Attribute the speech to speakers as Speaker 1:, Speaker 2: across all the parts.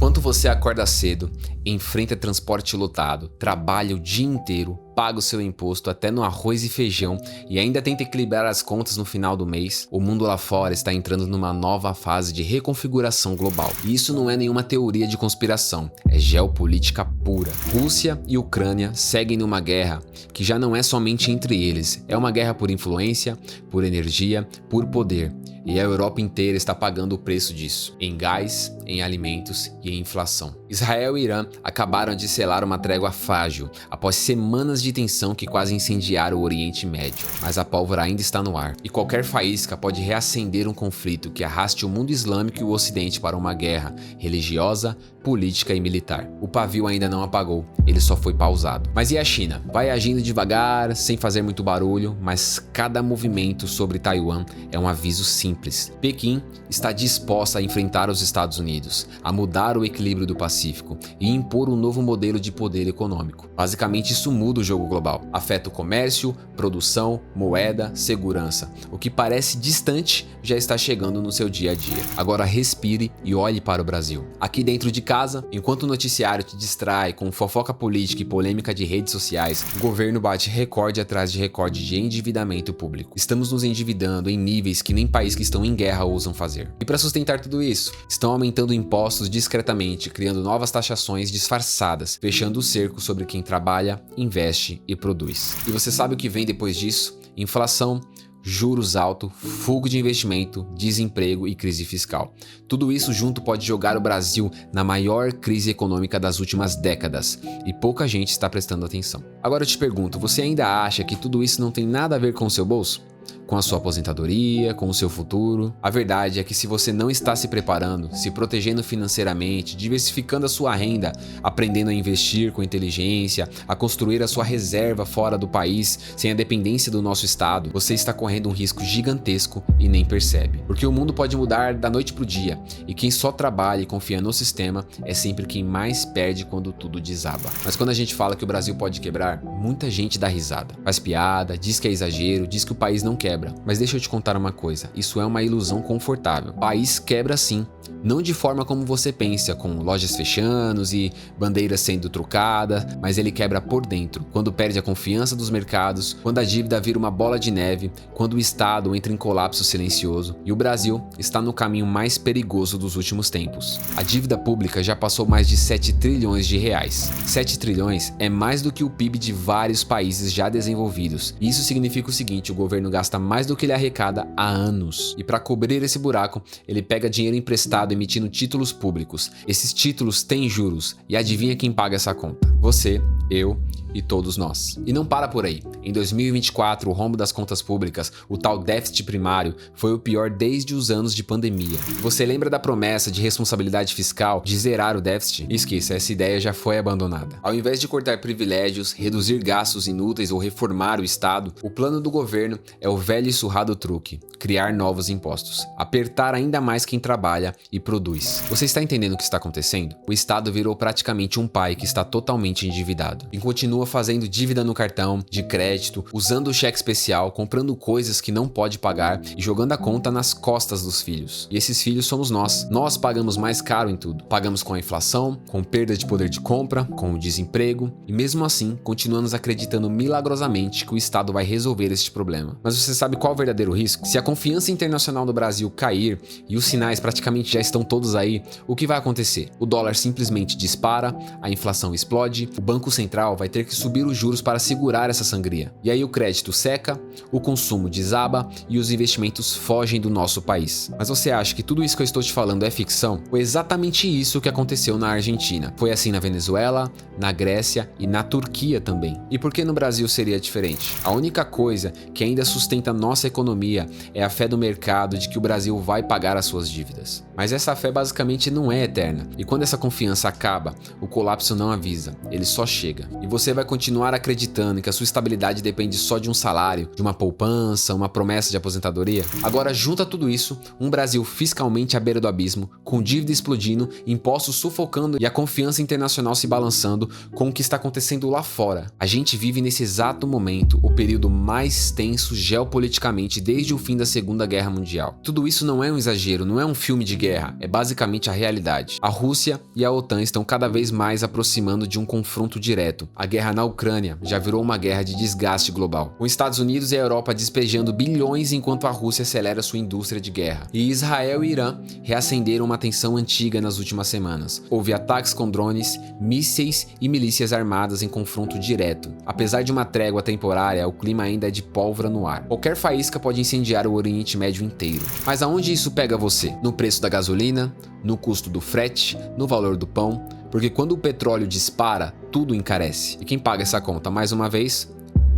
Speaker 1: Enquanto você acorda cedo, enfrenta transporte lotado, trabalha o dia inteiro, paga o seu imposto até no arroz e feijão e ainda tenta equilibrar as contas no final do mês, o mundo lá fora está entrando numa nova fase de reconfiguração global. E isso não é nenhuma teoria de conspiração, é geopolítica pura. Rússia e Ucrânia seguem numa guerra que já não é somente entre eles, é uma guerra por influência, por energia, por poder. E a Europa inteira está pagando o preço disso, em gás, em alimentos e em inflação. Israel e Irã acabaram de selar uma trégua frágil, após semanas de tensão que quase incendiaram o Oriente Médio. Mas a pólvora ainda está no ar, e qualquer faísca pode reacender um conflito que arraste o mundo islâmico e o Ocidente para uma guerra religiosa, política e militar. O pavio ainda não apagou, ele só foi pausado. Mas e a China? Vai agindo devagar, sem fazer muito barulho, mas cada movimento sobre Taiwan é um aviso simples. Pequim está disposta a enfrentar os Estados Unidos, a mudar o equilíbrio do Pacífico e impor um novo modelo de poder econômico. Basicamente, isso muda o jogo global. Afeta o comércio, produção, moeda, segurança. O que parece distante já está chegando no seu dia a dia. Agora respire e olhe para o Brasil. Aqui dentro de casa, enquanto o noticiário te distrai com fofoca política e polêmica de redes sociais, o governo bate recorde atrás de recorde de endividamento público. Estamos nos endividando em níveis que nem países que estão em guerra ousam fazer. E para sustentar tudo isso, estão aumentando impostos discretamente, criando novas taxações disfarçadas, fechando o cerco sobre quem trabalha, investe e produz. E você sabe o que vem depois disso? Inflação, juros altos, fuga de investimento, desemprego e crise fiscal. Tudo isso junto pode jogar o Brasil na maior crise econômica das últimas décadas e pouca gente está prestando atenção. Agora eu te pergunto, você ainda acha que tudo isso não tem nada a ver com o seu bolso? Com a sua aposentadoria, com o seu futuro? A verdade é que se você não está se preparando, se protegendo financeiramente, diversificando a sua renda, aprendendo a investir com inteligência, a construir a sua reserva fora do país, sem a dependência do nosso estado, você está correndo um risco gigantesco e nem percebe. Porque o mundo pode mudar da noite pro dia, e quem só trabalha e confia no sistema é sempre quem mais perde quando tudo desaba. Mas quando a gente fala que o Brasil pode quebrar, muita gente dá risada. Faz piada, diz que é exagero, diz que o país não quebra. Mas deixa eu te contar uma coisa, isso é uma ilusão confortável. O país quebra sim, não de forma como você pensa, com lojas fechando e bandeiras sendo trocadas, mas ele quebra por dentro, quando perde a confiança dos mercados, quando a dívida vira uma bola de neve, quando o Estado entra em colapso silencioso. E o Brasil está no caminho mais perigoso dos últimos tempos. A dívida pública já passou mais de 7 trilhões de reais. 7 trilhões é mais do que o PIB de vários países já desenvolvidos. E isso significa o seguinte, o governo gasta mais do que ele arrecada há anos. E para cobrir esse buraco, ele pega dinheiro emprestado emitindo títulos públicos. Esses títulos têm juros. E adivinha quem paga essa conta? Você, eu e todos nós. E não para por aí. Em 2024, o rombo das contas públicas, o tal déficit primário, foi o pior desde os anos de pandemia. Você lembra da promessa de responsabilidade fiscal de zerar o déficit? Esqueça, essa ideia já foi abandonada. Ao invés de cortar privilégios, reduzir gastos inúteis ou reformar o Estado, o plano do governo é o velho e surrado truque: criar novos impostos, apertar ainda mais quem trabalha e produz. Você está entendendo o que está acontecendo? O Estado virou praticamente um pai que está totalmente endividado e continua fazendo dívida no cartão de crédito, usando o cheque especial, comprando coisas que não pode pagar e jogando a conta nas costas dos filhos. E esses filhos somos nós. Nós pagamos mais caro em tudo. Pagamos com a inflação, com perda de poder de compra, com o desemprego e mesmo assim continuamos acreditando milagrosamente que o Estado vai resolver este problema. Mas você sabe qual é o verdadeiro risco? Se a confiança internacional do Brasil cair e os sinais praticamente já estão todos aí, o que vai acontecer? O dólar simplesmente dispara, a inflação explode, o Banco Central vai ter que subir os juros para segurar essa sangria. E aí o crédito seca, o consumo desaba e os investimentos fogem do nosso país. Mas você acha que tudo isso que eu estou te falando é ficção? Foi exatamente isso que aconteceu na Argentina. Foi assim na Venezuela, na Grécia e na Turquia também. E por que no Brasil seria diferente? A única coisa que ainda sustenta nossa economia é a fé do mercado de que o Brasil vai pagar as suas dívidas. Mas essa fé basicamente não é eterna. E quando essa confiança acaba, o colapso não avisa, ele só chega. E você vai vai continuar acreditando que a sua estabilidade depende só de um salário, de uma poupança, uma promessa de aposentadoria? Agora junta tudo isso, um Brasil fiscalmente à beira do abismo, com dívida explodindo, impostos sufocando e a confiança internacional se balançando com o que está acontecendo lá fora. A gente vive nesse exato momento o período mais tenso geopoliticamente desde o fim da Segunda Guerra Mundial. Tudo isso não é um exagero, não é um filme de guerra, é basicamente a realidade. A Rússia e a OTAN estão cada vez mais aproximando de um confronto direto. A guerra na Ucrânia já virou uma guerra de desgaste global, com Estados Unidos e a Europa despejando bilhões enquanto a Rússia acelera sua indústria de guerra. E Israel e Irã reacenderam uma tensão antiga nas últimas semanas. Houve ataques com drones, mísseis e milícias armadas em confronto direto. Apesar de uma trégua temporária, o clima ainda é de pólvora no ar. Qualquer faísca pode incendiar o Oriente Médio inteiro. Mas aonde isso pega você? No preço da gasolina? No custo do frete? No valor do pão? Porque quando o petróleo dispara, tudo encarece. E quem paga essa conta, mais uma vez?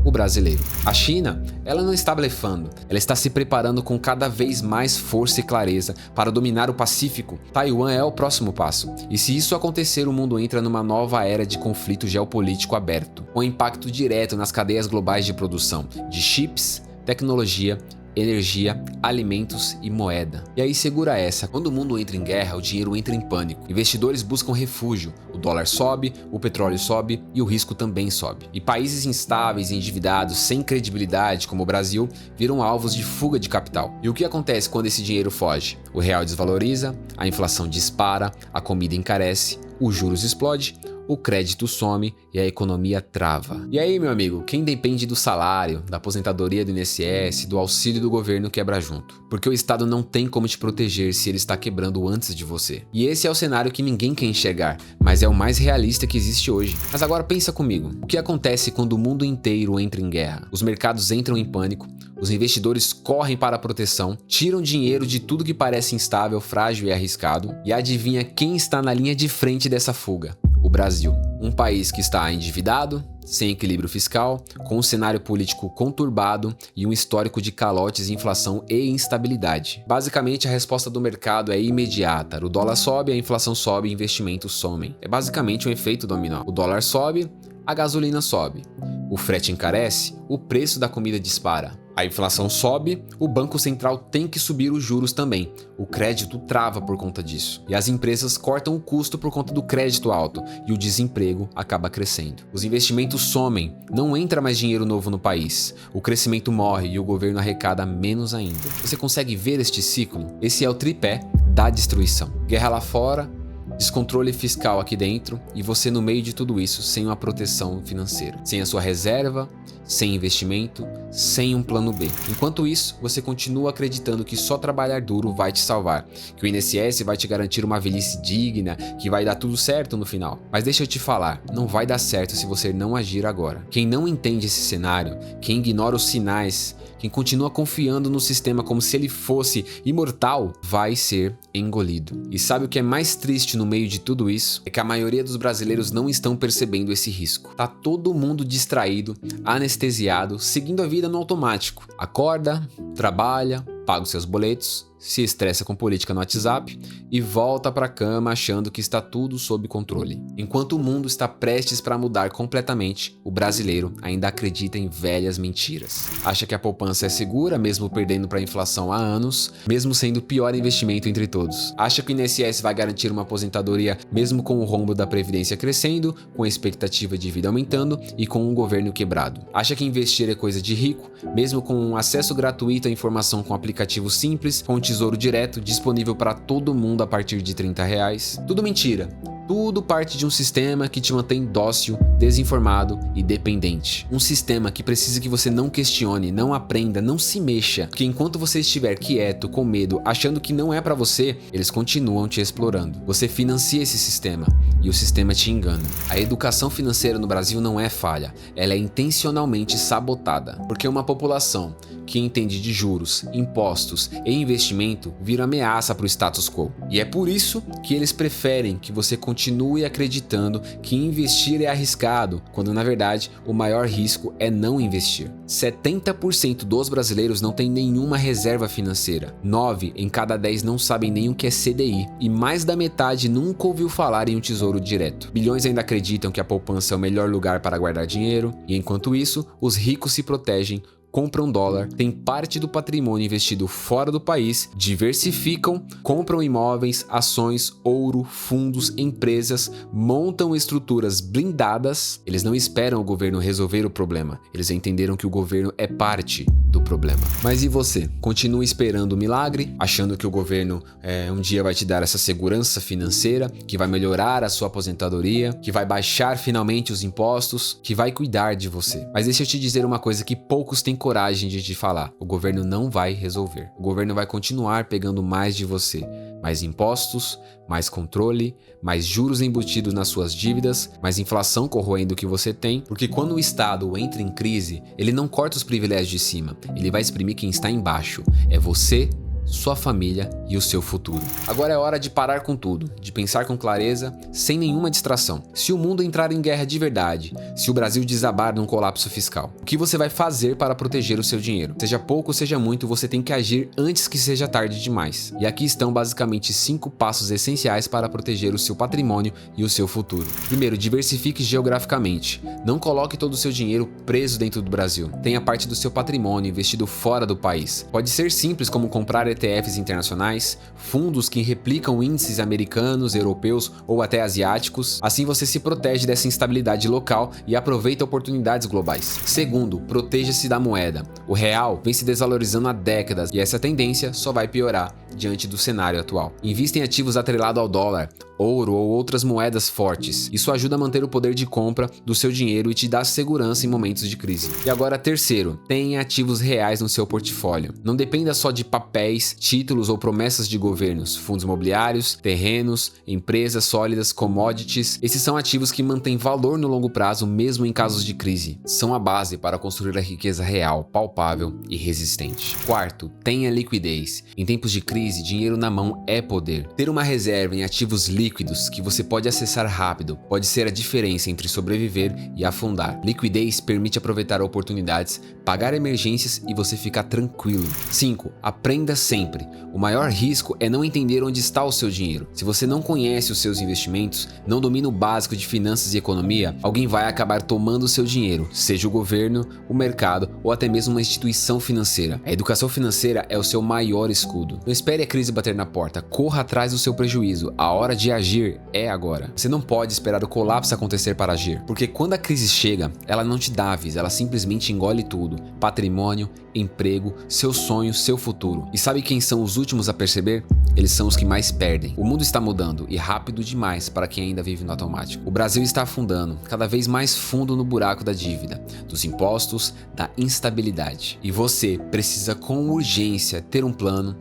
Speaker 1: O brasileiro. A China, ela não está blefando, ela está se preparando com cada vez mais força e clareza para dominar o Pacífico. Taiwan é o próximo passo. E se isso acontecer, o mundo entra numa nova era de conflito geopolítico aberto, com impacto direto nas cadeias globais de produção de chips, tecnologia, energia, alimentos e moeda. E aí segura essa, quando o mundo entra em guerra, o dinheiro entra em pânico. Investidores buscam refúgio, o dólar sobe, o petróleo sobe e o risco também sobe. E países instáveis e endividados, sem credibilidade, como o Brasil, viram alvos de fuga de capital. E o que acontece quando esse dinheiro foge? O real desvaloriza, a inflação dispara, a comida encarece, os juros explodem, o crédito some e a economia trava. E aí, meu amigo, quem depende do salário, da aposentadoria do INSS, do auxílio do governo quebra junto. Porque o Estado não tem como te proteger se ele está quebrando antes de você. E esse é o cenário que ninguém quer enxergar, mas é o mais realista que existe hoje. Mas agora pensa comigo, o que acontece quando o mundo inteiro entra em guerra? Os mercados entram em pânico, os investidores correm para a proteção, tiram dinheiro de tudo que parece instável, frágil e arriscado, e adivinha quem está na linha de frente dessa fuga? O Brasil, um país que está endividado, sem equilíbrio fiscal, com um cenário político conturbado e um histórico de calotes, inflação e instabilidade. Basicamente, a resposta do mercado é imediata. O dólar sobe, a inflação sobe e investimentos somem. É basicamente um efeito dominó. O dólar sobe, a gasolina sobe. O frete encarece, o preço da comida dispara. A inflação sobe, o Banco Central tem que subir os juros também. O crédito trava por conta disso. E as empresas cortam o custo por conta do crédito alto e o desemprego acaba crescendo. Os investimentos somem, não entra mais dinheiro novo no país. O crescimento morre e o governo arrecada menos ainda. Você consegue ver este ciclo? Esse é o tripé da destruição. Guerra lá fora, descontrole fiscal aqui dentro e você no meio de tudo isso sem uma proteção financeira, sem a sua reserva, sem investimento, sem um plano B. Enquanto isso, você continua acreditando que só trabalhar duro vai te salvar, que o INSS vai te garantir uma velhice digna, que vai dar tudo certo no final. Mas deixa eu te falar, não vai dar certo se você não agir agora. Quem não entende esse cenário, quem ignora os sinais, quem continua confiando no sistema como se ele fosse imortal, vai ser engolido. E sabe o que é mais triste no meio de tudo isso? É que a maioria dos brasileiros não estão percebendo esse risco. Tá todo mundo distraído, anestesiado, seguindo a vida no automático. Acorda, trabalha, paga os seus boletos, se estressa com política no WhatsApp e volta pra cama achando que está tudo sob controle. Enquanto o mundo está prestes para mudar completamente, o brasileiro ainda acredita em velhas mentiras. Acha que a poupança é segura, mesmo perdendo para a inflação há anos, mesmo sendo o pior investimento entre todos. Acha que o INSS vai garantir uma aposentadoria, mesmo com o rombo da Previdência crescendo, com a expectativa de vida aumentando e com um governo quebrado. Acha que investir é coisa de rico, mesmo com um acesso gratuito à informação com aplicativo simples, com Tesouro Direto disponível para todo mundo a partir de R$30. Tudo mentira. Tudo parte de um sistema que te mantém dócil, desinformado e dependente. Um sistema que precisa que você não questione, não aprenda, não se mexa. Porque enquanto você estiver quieto, com medo, achando que não é pra você, eles continuam te explorando. Você financia esse sistema e o sistema te engana. A educação financeira no Brasil não é falha, ela é intencionalmente sabotada. Porque uma população que entende de juros, impostos e investimento vira ameaça para o status quo. E é por isso que eles preferem que você continue acreditando que investir é arriscado, quando na verdade o maior risco é não investir. 70% dos brasileiros não têm nenhuma reserva financeira, 9 em cada 10 não sabem nem o que é CDI e mais da metade nunca ouviu falar em um tesouro Tesouro Direto. Bilhões ainda acreditam que a poupança é o melhor lugar para guardar dinheiro, e enquanto isso, os ricos se protegem, compram dólar, têm parte do patrimônio investido fora do país, diversificam, compram imóveis, ações, ouro, fundos, empresas, montam estruturas blindadas. Eles não esperam o governo resolver o problema, eles entenderam que o governo é parte do problema. Mas e você? Continua esperando o milagre, achando que o governo um dia vai te dar essa segurança financeira, que vai melhorar a sua aposentadoria, que vai baixar finalmente os impostos, que vai cuidar de você. Mas deixa eu te dizer uma coisa que poucos têm coragem de te falar: o governo não vai resolver. O governo vai continuar pegando mais de você, mais impostos, mais controle, mais juros embutidos nas suas dívidas, mais inflação corroendo o que você tem, porque quando o Estado entra em crise, ele não corta os privilégios de cima, ele vai exprimir quem está embaixo. É você, sua família e o seu futuro. Agora é hora de parar com tudo, de pensar com clareza, sem nenhuma distração. Se o mundo entrar em guerra de verdade, se o Brasil desabar num colapso fiscal, o que você vai fazer para proteger o seu dinheiro? Seja pouco ou seja muito, você tem que agir antes que seja tarde demais. E aqui estão basicamente 5 passos essenciais para proteger o seu patrimônio e o seu futuro. Primeiro, diversifique geograficamente. Não coloque todo o seu dinheiro preso dentro do Brasil. Tenha parte do seu patrimônio investido fora do país. Pode ser simples, como comprar ETFs internacionais, fundos que replicam índices americanos, europeus ou até asiáticos. Assim você se protege dessa instabilidade local e aproveita oportunidades globais. Segundo, proteja-se da moeda. O real vem se desvalorizando há décadas e essa tendência só vai piorar diante do cenário atual. Invista em ativos atrelados ao dólar, ouro ou outras moedas fortes. Isso ajuda a manter o poder de compra do seu dinheiro e te dá segurança em momentos de crise. E agora, terceiro, tenha ativos reais no seu portfólio. Não dependa só de papéis, títulos ou promessas de governos, fundos imobiliários, terrenos, empresas sólidas, commodities. Esses são ativos que mantêm valor no longo prazo, mesmo em casos de crise. São a base para construir a riqueza real, palpável e resistente. Quarto, tenha liquidez. Em tempos de crise, dinheiro na mão é poder. Ter uma reserva em ativos líquidos que você pode acessar rápido pode ser a diferença entre sobreviver e afundar. Liquidez permite aproveitar oportunidades, pagar emergências e você ficar tranquilo. 5. Aprenda sempre. O maior risco é não entender onde está o seu dinheiro. Se você não conhece os seus investimentos, não domina o básico de finanças e economia, alguém vai acabar tomando o seu dinheiro, seja o governo, o mercado ou até mesmo uma instituição financeira. A educação financeira é o seu maior escudo. Não espere a crise bater na porta, corra atrás do seu prejuízo. A hora de agir é agora. Você não pode esperar o colapso acontecer para agir, porque quando a crise chega, ela não te dá aviso, ela simplesmente engole tudo: patrimônio, emprego, seus sonhos, seu futuro. E sabe quem são os últimos a perceber? Eles são os que mais perdem. O mundo está mudando e rápido demais para quem ainda vive no automático. O Brasil está afundando, cada vez mais fundo no buraco da dívida, dos impostos, da instabilidade. E você precisa com urgência ter um plano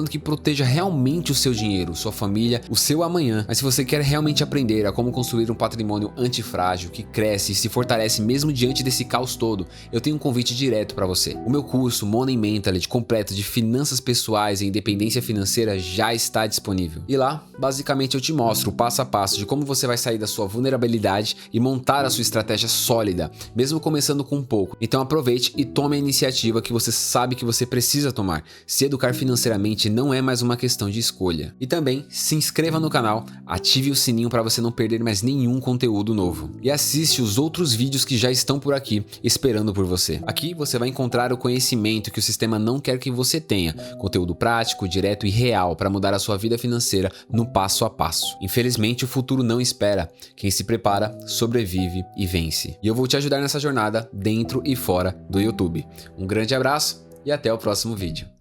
Speaker 1: que proteja realmente o seu dinheiro, sua família, o seu amanhã. Mas se você quer realmente aprender a como construir um patrimônio antifrágil que cresce e se fortalece mesmo diante desse caos todo, eu tenho um convite direto para você. O meu curso Money Mentality completo de finanças pessoais e independência financeira já está disponível. E lá, basicamente, eu te mostro o passo a passo de como você vai sair da sua vulnerabilidade e montar a sua estratégia sólida, mesmo começando com um pouco. Então aproveite e tome a iniciativa que você sabe que você precisa tomar. Se educar financeiramente não é mais uma questão de escolha. E também se inscreva no canal, ative o sininho para você não perder mais nenhum conteúdo novo. E assiste os outros vídeos que já estão por aqui, esperando por você. Aqui você vai encontrar o conhecimento que o sistema não quer que você tenha. Conteúdo prático, direto e real para mudar a sua vida financeira no passo a passo. Infelizmente, o futuro não espera. Quem se prepara, sobrevive e vence. E eu vou te ajudar nessa jornada dentro e fora do YouTube. Um grande abraço e até o próximo vídeo.